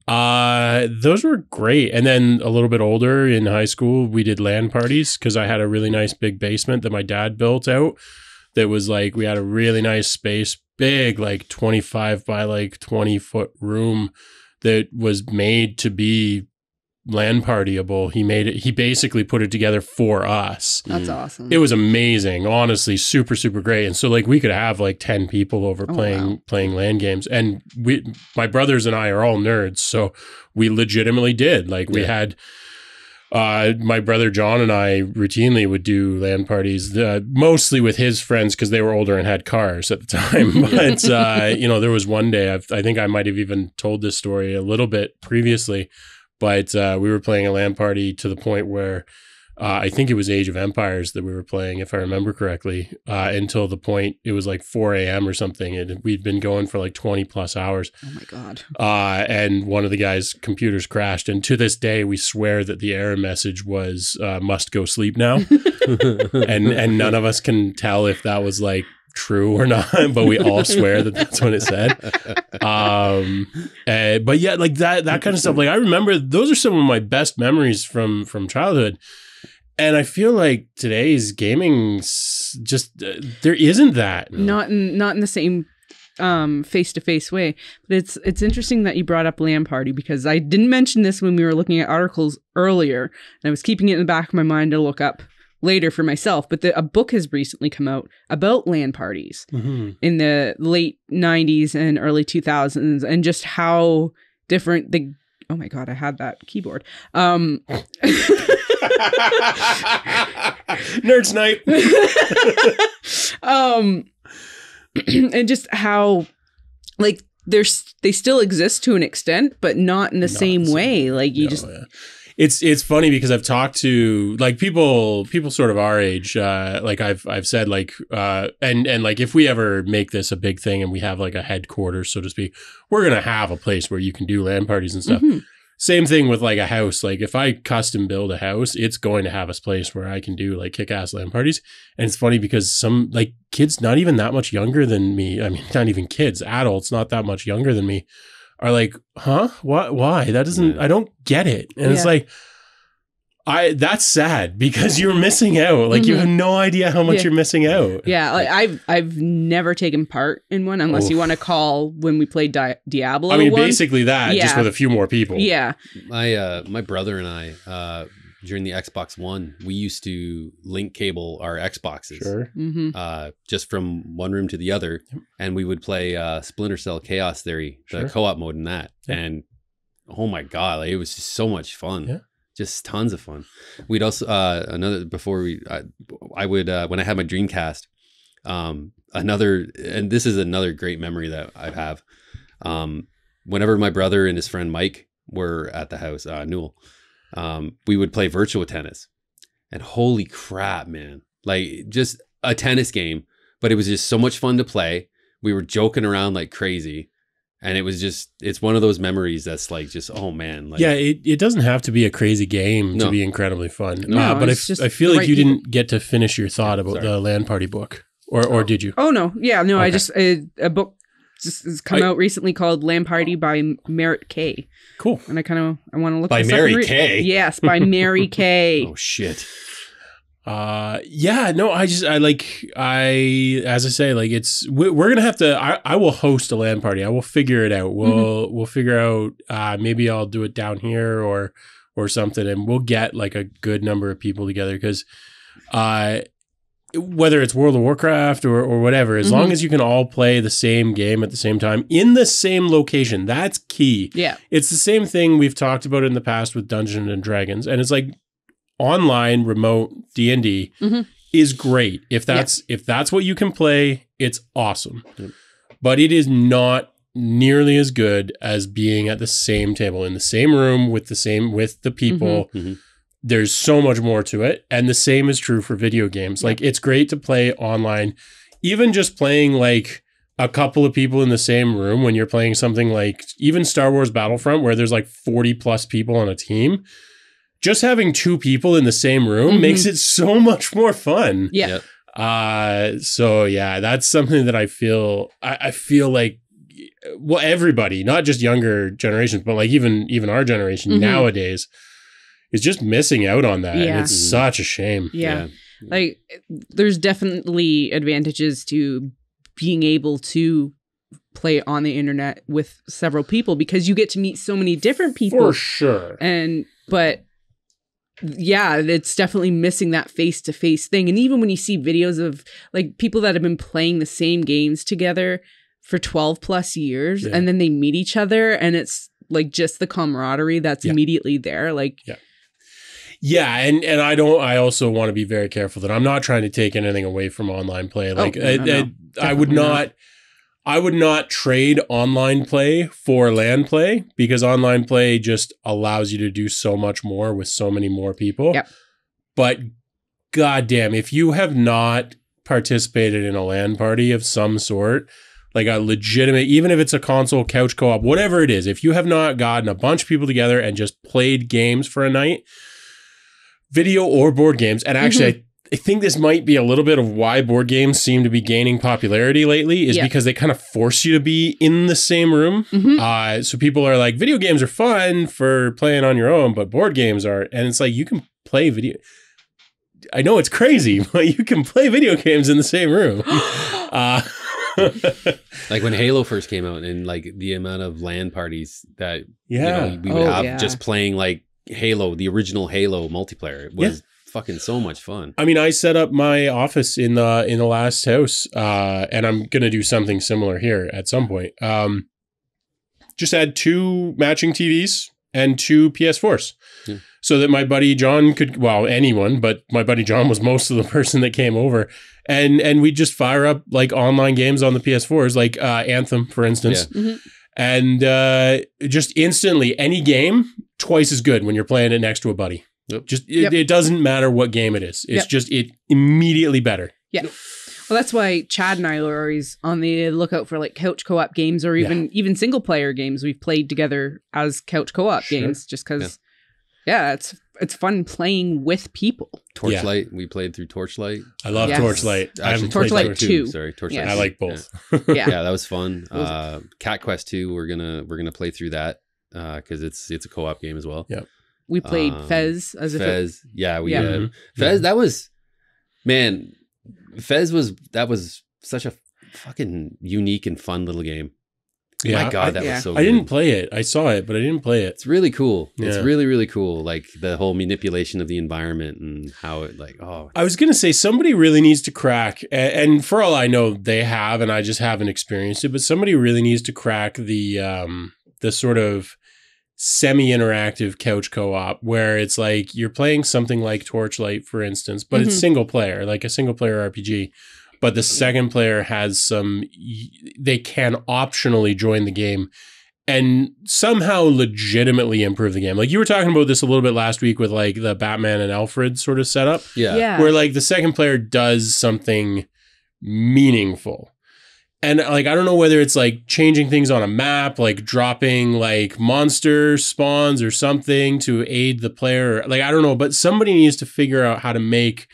Those were great. And then a little bit older in high school, we did LAN parties because I had a really nice big basement that my dad built out. That was like, we had a really nice space, big, like 25 by like 20 foot room that was made to be LAN partyable. He basically put it together for us. That's awesome. It was amazing, honestly, super, super great. And so like we could have like 10 people over playing LAN games. And my brothers and I are all nerds. So we legitimately did. Like we had, my brother John and I routinely would do LAN parties, mostly with his friends because they were older and had cars at the time. But, you know, there was one day, I think I might have even told this story a little bit previously. But we were playing a LAN party to the point where I think it was Age of Empires that we were playing, if I remember correctly, until the point it was like 4 a.m. or something. And we'd been going for like 20 plus hours. Oh, my God. And one of the guys' computers crashed. And to this day, we swear that the error message was must go sleep now. and none of us can tell if that was like true or not, but we all swear that that's what it said. But yeah, like that kind of stuff. Like I remember those are some of my best memories from childhood. And I feel like today's gaming just there isn't that. Not in the same face-to-face way. But it's interesting that you brought up LAN party because I didn't mention this when we were looking at articles earlier, and I was keeping it in the back of my mind to look up later for myself, but a book has recently come out about LAN parties in the late 90s and early 2000s and just how different the oh my God, I had that keyboard. Nerd Snipe. And just how like they still exist to an extent, but not in the same way. Like you It's funny because I've talked to like people sort of our age, like I've said like, and like if we ever make this a big thing and we have like a headquarters, so to speak, we're going to have a place where you can do LAN parties and stuff. Same thing with like a house. Like if I custom build a house, it's going to have a place where I can do like kick-ass LAN parties. And it's funny because some like kids not even that much younger than me. I mean, not even kids, adults not that much younger than me are like, huh? What? Why? That doesn't, I don't get it. And it's like, that's sad because you're missing out. Like you have no idea how much you're missing out. Yeah. Like I've never taken part in one unless you want to call when we played Diablo. I mean, basically that, just with a few more people. Yeah. My brother and I, during the Xbox One, we used to link cable our Xboxes, just from one room to the other, and we would play Splinter Cell Chaos Theory, the co-op mode in that, and oh my God, like, it was just so much fun, just tons of fun. We'd also I would when I had my Dreamcast, and this is another great memory that I have. Whenever my brother and his friend Mike were at the house, Newell. We would play virtual tennis, and holy crap, man, like just a tennis game, but it was just so much fun to play. We were joking around like crazy, and it's one of those memories that's like just, oh man. Like, it doesn't have to be a crazy game to be incredibly fun. But I feel like you didn't get to finish your thought about the LAN party book, or did you? Oh no. Yeah, no, okay. A book has come out recently called LAN Party by Merritt K. Cool. And I want to look by Mary Kay. Yes, by Mary Kay. Oh shit. Yeah, no, as I say, like we're gonna have to. I will host a LAN party. I will figure it out. We'll figure out. Maybe I'll do it down here or something, and we'll get like a good number of people together because, whether it's World of Warcraft or whatever, as long as you can all play the same game at the same time in the same location, that's key. Yeah. It's the same thing we've talked about in the past with Dungeons and Dragons. And it's like online remote D&D is great. If that's what you can play, it's awesome. But it is not nearly as good as being at the same table in the same room with the people. There's so much more to it. And the same is true for video games. Like, it's great to play online. Even just playing like a couple of people in the same room when you're playing something like even Star Wars Battlefront, where there's like 40 plus people on a team. Just having 2 people in the same room makes it so much more fun. Yeah. So yeah, that's something that I feel like, well, everybody, not just younger generations, but like even our generation nowadays is just missing out on that. Yeah. And it's such a shame. Yeah. Like, there's definitely advantages to being able to play on the internet with several people because you get to meet so many different people. For sure. But yeah, it's definitely missing that face-to-face thing. And even when you see videos of like people that have been playing the same games together for 12 plus years and then they meet each other and it's like just the camaraderie that's immediately there. Like, yeah, and I also want to be very careful that I'm not trying to take anything away from online play. Like, I would not trade online play for LAN play because online play just allows you to do so much more with so many more people. Yep. But goddamn, if you have not participated in a LAN party of some sort, like a legitimate, even if it's a console couch co-op, whatever it is, if you have not gotten a bunch of people together and just played games for a night, video or board games, and actually I think this might be a little bit of why board games seem to be gaining popularity lately is because they kind of force you to be in the same room. So people are like, video games are fun for playing on your own, but board games are, and it's like, you can play video. I know it's crazy, but you can play video games in the same room. Like when Halo first came out and like the amount of LAN parties that we would have just playing like Halo, the original Halo multiplayer. It was fucking so much fun. I mean, I set up my office in the last house, and I'm gonna do something similar here at some point. Just add 2 matching TVs and 2 PS4s, so that my buddy John could, well, anyone, but my buddy John was most of the person that came over, and we just fire up like online games on the PS4s, like Anthem, for instance. And just instantly, any game, twice as good when you're playing it next to a buddy. Just it doesn't matter what game it is. It's just immediately better. Yeah. Well, that's why Chad and I are always on the lookout for like couch co-op games or even single player games we've played together as couch co-op games, just because it's fun playing with people. Torchlight, we played through Torchlight. I love Torchlight. Actually, Torchlight 2. Sorry, Torchlight. I like both. Yeah, that was fun. Cat Quest 2, we're gonna play through that because it's a co-op game as well. Yeah. We played Fez as Fez. Fez, that was, man, Fez was such a fucking unique and fun little game. Yeah, my God, that was so good. I didn't play it. I saw it, but I didn't play it. It's really cool. Yeah. It's really, really cool. Like the whole manipulation of the environment and how it I was going to say somebody really needs to crack, and for all I know they have, and I just haven't experienced it, but somebody really needs to crack the sort of semi-interactive couch co-op where it's like you're playing something like Torchlight, for instance, but it's single player, like a single player RPG. But the second player has they can optionally join the game and somehow legitimately improve the game. Like you were talking about this a little bit last week with like the Batman and Alfred sort of setup. Yeah. Where like the second player does something meaningful. And like, I don't know whether it's like changing things on a map, like dropping like monster spawns or something to aid the player. Like, I don't know, but somebody needs to figure out how to make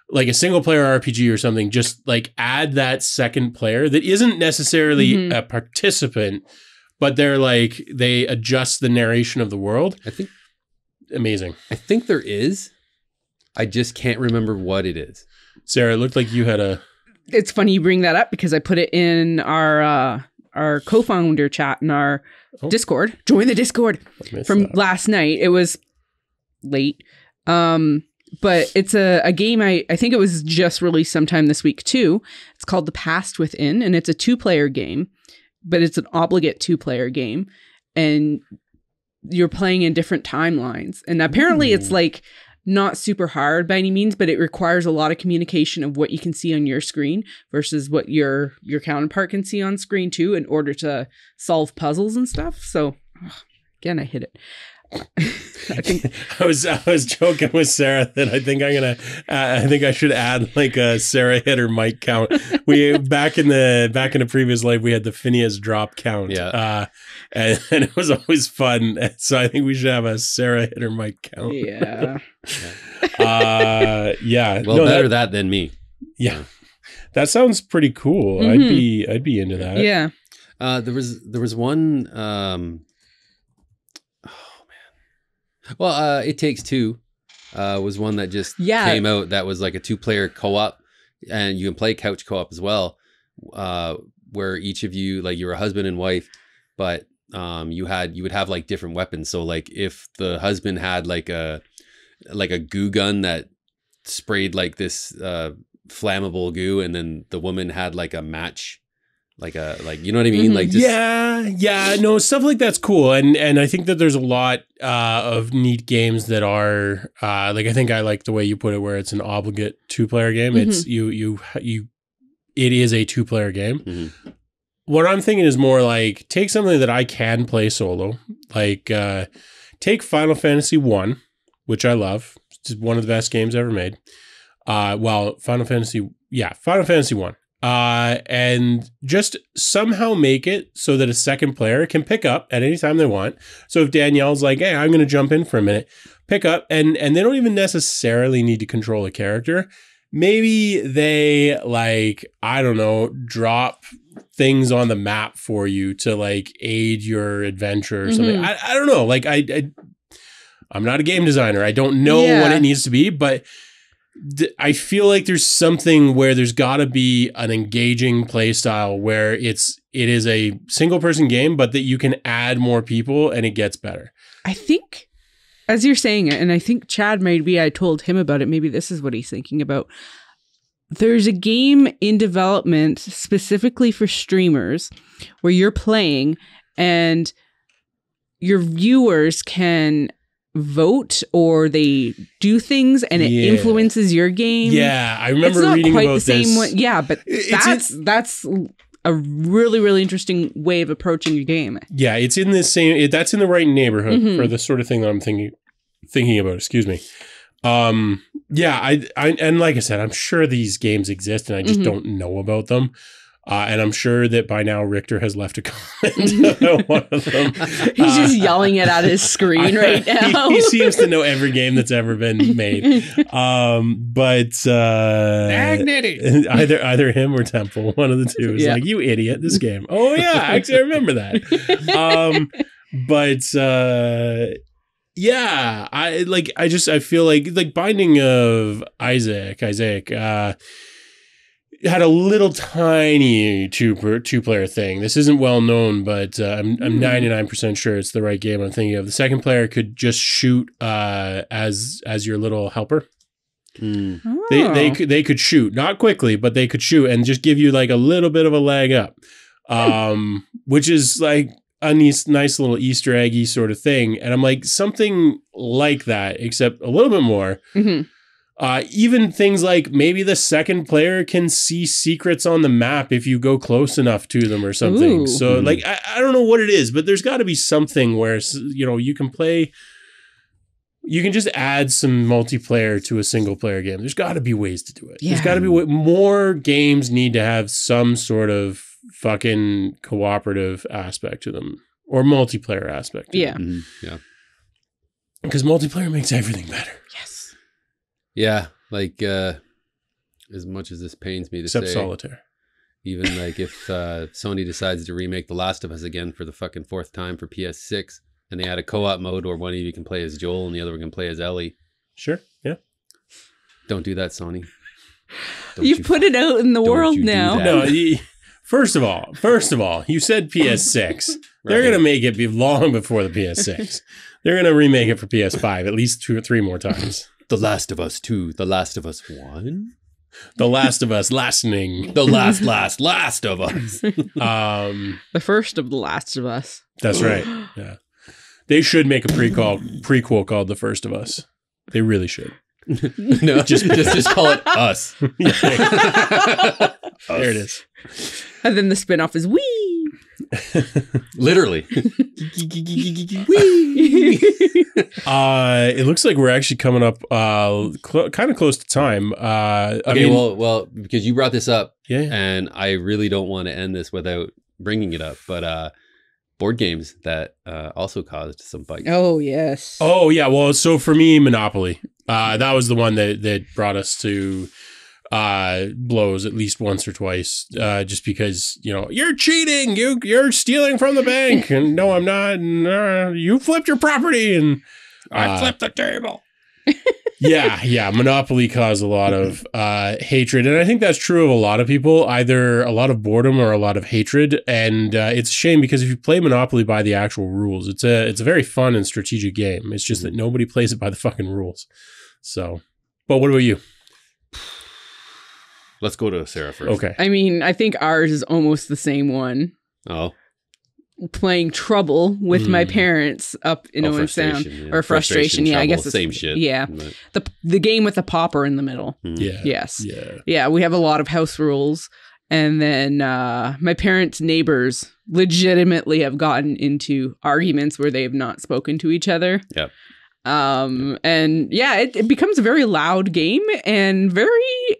like a single player RPG or something, just like add that second player that isn't necessarily a participant, but they adjust the narration of the world. I think amazing. I think there is. I just can't remember what it is. Sarah, it looked like you had a... It's funny you bring that up because I put it in our co-founder chat in our Discord. Join the Discord from last night. It was late. But it's a game, I think it was just released sometime this week too. It's called The Past Within, and it's a 2-player game, but it's an obligate 2-player game. And you're playing in different timelines. And apparently it's like not super hard by any means, but it requires a lot of communication of what you can see on your screen versus what your counterpart can see on screen too, in order to solve puzzles and stuff. So again, I hit it. I think I was joking with Sarah that I think I think I should add like a Sarah hit her mic count. We back in the previous life we had the Phineas drop count. Yeah. And it was always fun. So I think we should have a Sarah hit her mic count. Yeah. Yeah. Well, better that than me. Yeah. That sounds pretty cool. Mm-hmm. I'd be into that. Yeah. There was one well, It Takes Two was one that just came out that was like a 2-player co-op, and you can play couch co-op as well, where each of you, like you're a husband and wife, but you would have like different weapons. So like if the husband had like a goo gun that sprayed like this flammable goo, and then the woman had like a match, like you know what I mean? Like just no, stuff like that's cool, and I think that there's a lot of neat games that are like, I think I like the way you put it, where it's an obligate 2-player game. It's it is a 2-player game. What I'm thinking is more like, take something that I can play solo, like take Final Fantasy 1, which I love. It's one of the best games ever made. Final Fantasy 1. And just somehow make it so that a second player can pick up at any time they want. So if Danielle's like, hey, I'm going to jump in for a minute, pick up, and they don't even necessarily need to control a character. Maybe they, like, I don't know, drop things on the map for you to like aid your adventure or something. I don't know. Like I'm not a game designer. I don't know what it needs to be, but I feel like there's something where there's got to be an engaging play style where it is a single person game, but that you can add more people and it gets better. I think, as you're saying it, and I think Chad, maybe I told him about it, maybe this is what he's thinking about. There's a game in development specifically for streamers where you're playing and your viewers can vote or they do things and it influences your game. Yeah, I remember reading about this. It's not quite the same one. Yeah, but that's a really, really interesting way of approaching your game. Yeah, it's in this same. That's in the right neighborhood for the sort of thing that I'm thinking about. Excuse me. Yeah, I and like I said, I'm sure these games exist and I just don't know about them. And I'm sure that by now Richter has left a comment about one of them. He's just yelling it at his screen right now. He seems to know every game that's ever been made. But either him or Temple, one of the two, is like, you idiot, this game. Oh yeah, actually I remember that. Yeah, I feel like Binding of Isaac had a little tiny two-player thing. This isn't well known, but I'm 99% sure it's the right game I'm thinking of. The second player could just shoot as your little helper. Oh. They could shoot, not quickly, but they could shoot and just give you like a little bit of a leg up, which is like a nice little Easter eggy sort of thing. And I'm like, something like that, except a little bit more. Even things like maybe the second player can see secrets on the map if you go close enough to them or something. Ooh. So like, I don't know what it is, but there's got to be something where, you know, you can just add some multiplayer to a single player game. There's got to be ways to do it. Yeah. There's got to be more games need to have some sort of fucking cooperative aspect to them or multiplayer aspect. To them. Yeah. Because multiplayer makes everything better. Yes. Yeah, like as much as this pains me to say, except Solitaire. Even like if Sony decides to remake The Last of Us again for the fucking 4th time for PS6, and they add a co-op mode where one of you can play as Joel and the other one can play as Ellie. Sure, yeah. Don't do that, Sony. You put it out in the world now. No, first of all, you said PS6. They're gonna make it be long before the PS6. They're gonna remake it for PS5 at least 2 or 3 more times. The Last of Us 2, The Last of Us 1, The Last of Us, lasting. The Last of Us. The first of The Last of Us. That's right. Yeah. They should make a prequel called The First of Us. They really should. No, just call it Us. There it is. And then the spinoff is Wee. Literally. It looks like we're actually coming up kind of close to time. Well, because you brought this up, yeah, and I really don't want to end this without bringing it up, but board games that also caused some fights. Oh, yes. Oh, yeah. Well, so for me, Monopoly. That was the one that brought us to blows at least once or twice, just because, you're cheating, you're stealing from the bank, and no, I'm not, and you flipped your property, and I flipped the table. Yeah. Monopoly caused a lot of hatred, and I think that's true of a lot of people, either a lot of boredom or a lot of hatred, and it's a shame because if you play Monopoly by the actual rules, it's a very fun and strategic game. It's just that nobody plays it by the fucking rules. So, but what about you? Let's go to Sarah first. Okay. I mean, I think ours is almost the same one. Oh. Playing Trouble with my parents up in Owen Sound. Yeah. Or frustration. Yeah, trouble, I guess it's same shit. Yeah. But. The game with the popper in the middle. Yeah. Yes. Yeah. Yeah, we have a lot of house rules. And then my parents' neighbors legitimately have gotten into arguments where they have not spoken to each other. Yep. And yeah, it becomes a very loud game and very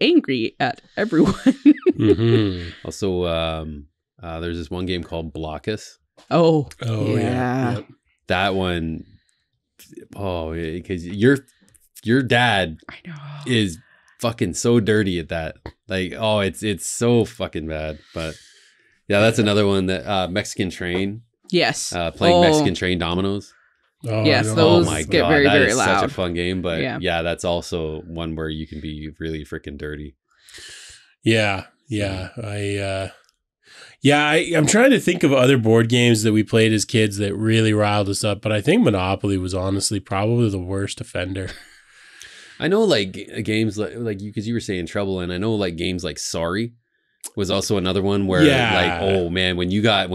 angry at everyone. Also, there's this one game called Blockus. Oh yeah. Yep. That one, because your dad I know. is fucking so dirty at that. Like, it's so fucking bad. But yeah, that's another one that Mexican Train. Yes. Playing Mexican Train dominoes. Oh, yes, those get very, very loud. Such a fun game, but yeah, that's also one where you can be really freaking dirty. Yeah. I'm trying to think of other board games that we played as kids that really riled us up, but I think Monopoly was honestly probably the worst offender. I know, like games like you, because you were saying Trouble, and I know like games like Sorry was also another one where like, oh man, when you got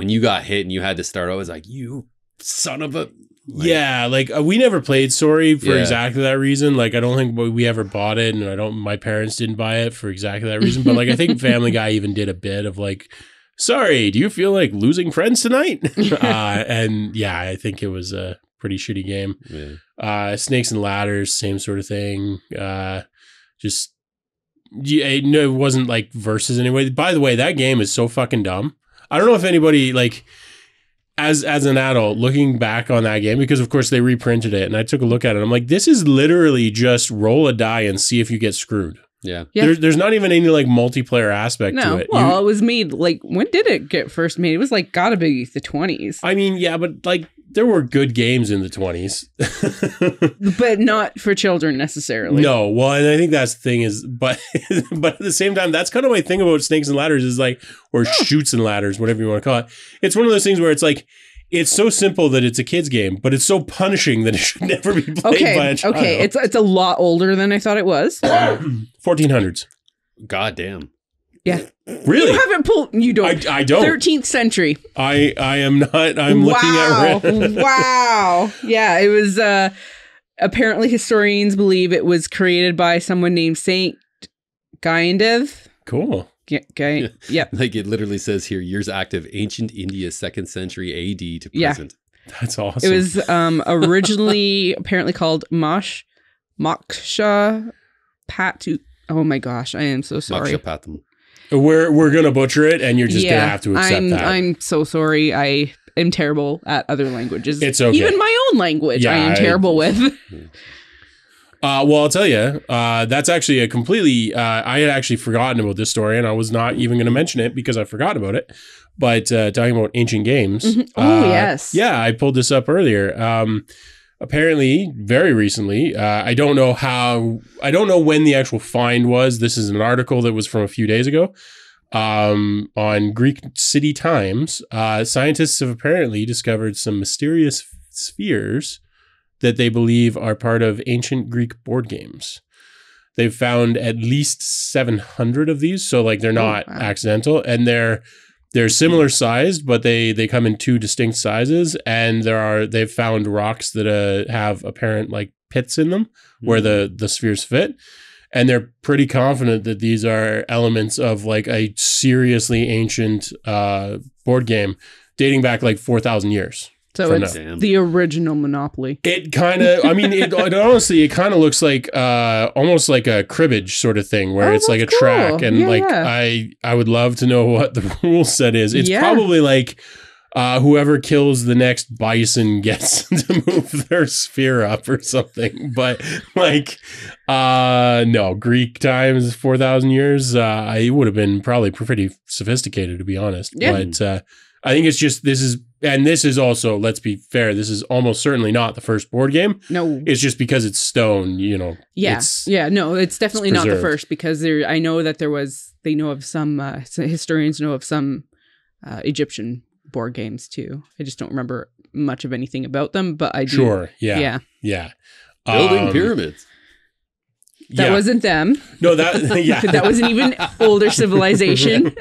hit and you had to start, I was like, you son of a. Like, we never played Sorry for exactly that reason. Like, I don't think we ever bought it, and my parents didn't buy it for exactly that reason. But like, I think Family Guy even did a bit of like, sorry, do you feel like losing friends tonight? And yeah, I think it was a pretty shitty game. Yeah. Snakes and Ladders, same sort of thing. It wasn't like versus anyway. By the way, that game is so fucking dumb. I don't know if anybody like. As an adult, looking back on that game, because of course they reprinted it, and I took a look at it, I'm like, this is literally just roll a die and see if you get screwed. Yeah. There's not even any like multiplayer aspect to it. Well, it was made like, when did it get first made? It was like gotta be the 20s. I mean, yeah, but like there were good games in the 20s. But not for children necessarily. No, well, and I think that's the thing is, but at the same time, that's kind of my thing about Snakes and Ladders is like, or Shoots and Ladders, whatever you want to call it. It's one of those things where it's like, it's so simple that it's a kid's game, but it's so punishing that it should never be played by a child. Okay, it's a lot older than I thought it was. 1400s. God damn. Yeah. Really? You haven't pulled. You don't. I don't. 13th century. I am not. I'm looking at. Wow. Yeah, it was. Apparently, historians believe it was created by someone named Saint Gaindev. Cool. Okay. Yep. Like it literally says here, years active, ancient India, 2nd century AD to present. That's awesome. It was originally apparently called Moksha Patu. Oh my gosh, I am so sorry. Moksha Patam. We're gonna butcher it, and you're just gonna have to accept that. I'm so sorry. I am terrible at other languages. It's okay. Even my own language, I am terrible with. Well, I'll tell you, that's actually a completely, I had actually forgotten about this story, and I was not even going to mention it because I forgot about it. But talking about ancient games. Yes. Yeah, I pulled this up earlier. Apparently, very recently, I don't know when the actual find was. This is an article that was from a few days ago. On Greek City Times, scientists have apparently discovered some mysterious spheres that they believe are part of ancient Greek board games. They've found at least 700 of these, so like they're not accidental, and they're similar sized, but they come in 2 distinct sizes, and they've found rocks that have apparent like pits in them where the spheres fit. And they're pretty confident that these are elements of like a seriously ancient board game dating back like 4,000 years. So it's the original Monopoly. It kind of, I mean, it honestly, it kind of looks like almost like a cribbage sort of thing where it's like a track. And I would love to know what the rule set is. It's probably like whoever kills the next bison gets to move their sphere up or something. But like, no, Greek times 4,000 years, it would have been probably pretty sophisticated, to be honest. Yeah. But I think it's just, this is also, let's be fair, this is almost certainly not the first board game. No. It's just because it's stone, you know. Yeah. No, it's definitely not the first, because I know that they know of some historians know of some Egyptian board games too. I just don't remember much of anything about them, but I do. Sure. Yeah. Building pyramids. That wasn't them. No, that that was an even older civilization.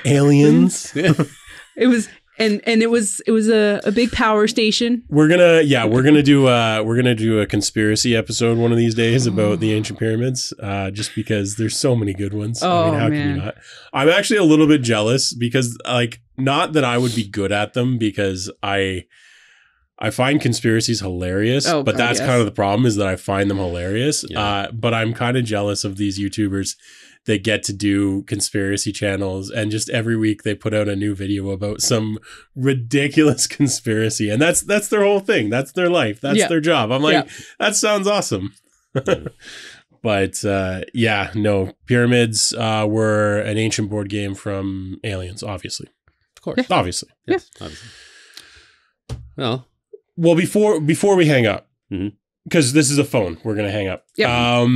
Aliens. It was, and it was a big power station. We're gonna do a conspiracy episode one of these days about the ancient pyramids, just because there's so many good ones. Oh, I mean, how can you not? I'm actually a little bit jealous because, like, not that I would be good at them, because I find conspiracies hilarious, but that's kind of the problem, is that I find them hilarious. Yeah. But I'm kind of jealous of these YouTubers that get to do conspiracy channels, and just every week they put out a new video about some ridiculous conspiracy, and that's their whole thing. That's their life. That's their job. I'm like, that sounds awesome. But no, pyramids were an ancient board game from Aliens, obviously. Of course. Obviously. Yes, obviously. Well, before we hang up, because this is a phone, we're going to hang up. Yep. Have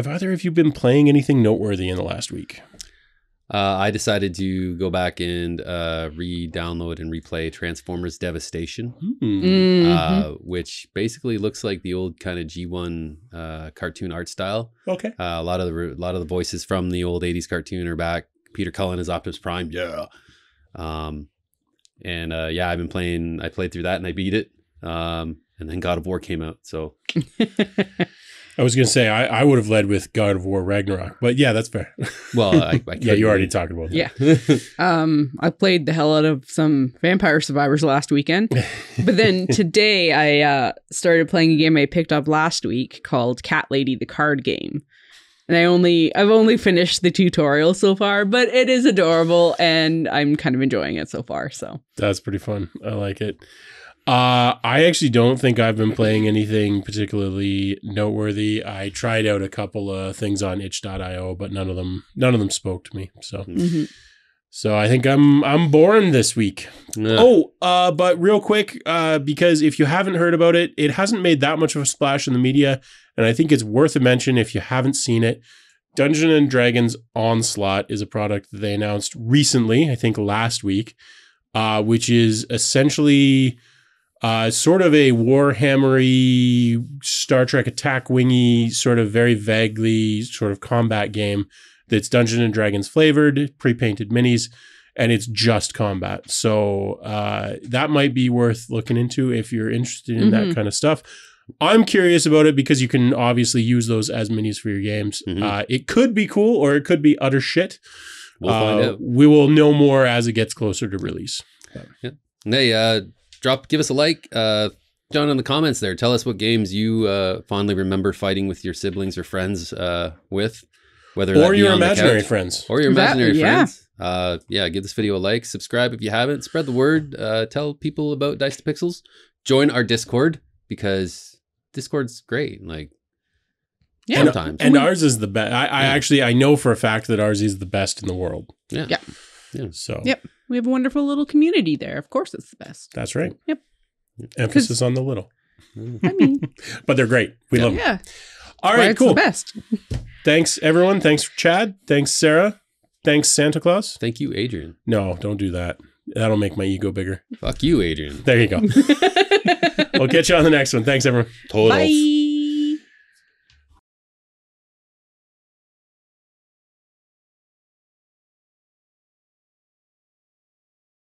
either of you been playing anything noteworthy in the last week? I decided to go back and re-download and replay Transformers Devastation, which basically looks like the old kind of G1 cartoon art style. Okay. A lot of the voices from the old 80s cartoon are back. Peter Cullen is Optimus Prime. Yeah. I've been playing. I played through that and I beat it. And then God of War came out. So I was going to say I would have led with God of War Ragnarok, but yeah, that's fair. Well, I you already talked about that. Yeah. I played the hell out of some Vampire Survivors last weekend, but then today I started playing a game I picked up last week called Cat Lady, the card game. And I've only finished the tutorial so far, but it is adorable and I'm kind of enjoying it so far. So that's pretty fun. I like it. I actually don't think I've been playing anything particularly noteworthy. I tried out a couple of things on itch.io, but none of them spoke to me. So So I think I'm boring this week. Yeah. But real quick, because if you haven't heard about it, it hasn't made that much of a splash in the media. And I think it's worth a mention if you haven't seen it. Dungeons & Dragons Onslaught is a product that they announced recently, I think last week, which is essentially sort of a Warhammer-y, Star Trek Attack Wing-y, sort of very vaguely sort of combat game that's Dungeons & Dragons flavored, pre-painted minis, and it's just combat. So that might be worth looking into if you're interested in that kind of stuff. I'm curious about it because you can obviously use those as minis for your games. It could be cool or it could be utter shit. We'll find out. We will know more as it gets closer to release. Yeah. Hey, give us a like. Down in the comments there, tell us what games you fondly remember fighting with your siblings or friends with. Whether or your imaginary friends. Or your imaginary friends. Give this video a like. Subscribe if you haven't. Spread the word. Tell people about Dice to Pixels. Join our Discord because Discord's great. Like, sometimes. And ours is the best. I know for a fact that ours is the best in the world. Yeah. So. Yep. We have a wonderful little community there. Of course it's the best. That's right. Yep. Emphasis on the little. I mean. But they're great. We love them. Yeah. All right, cool. It's the best. Thanks, everyone. Thanks, Chad. Thanks, Sarah. Thanks, Santa Claus. Thank you, Adrian. No, don't do that. That'll make my ego bigger. Fuck you, Adrian. There you go. We'll catch you on the next one. Thanks, everyone. Totals. Bye.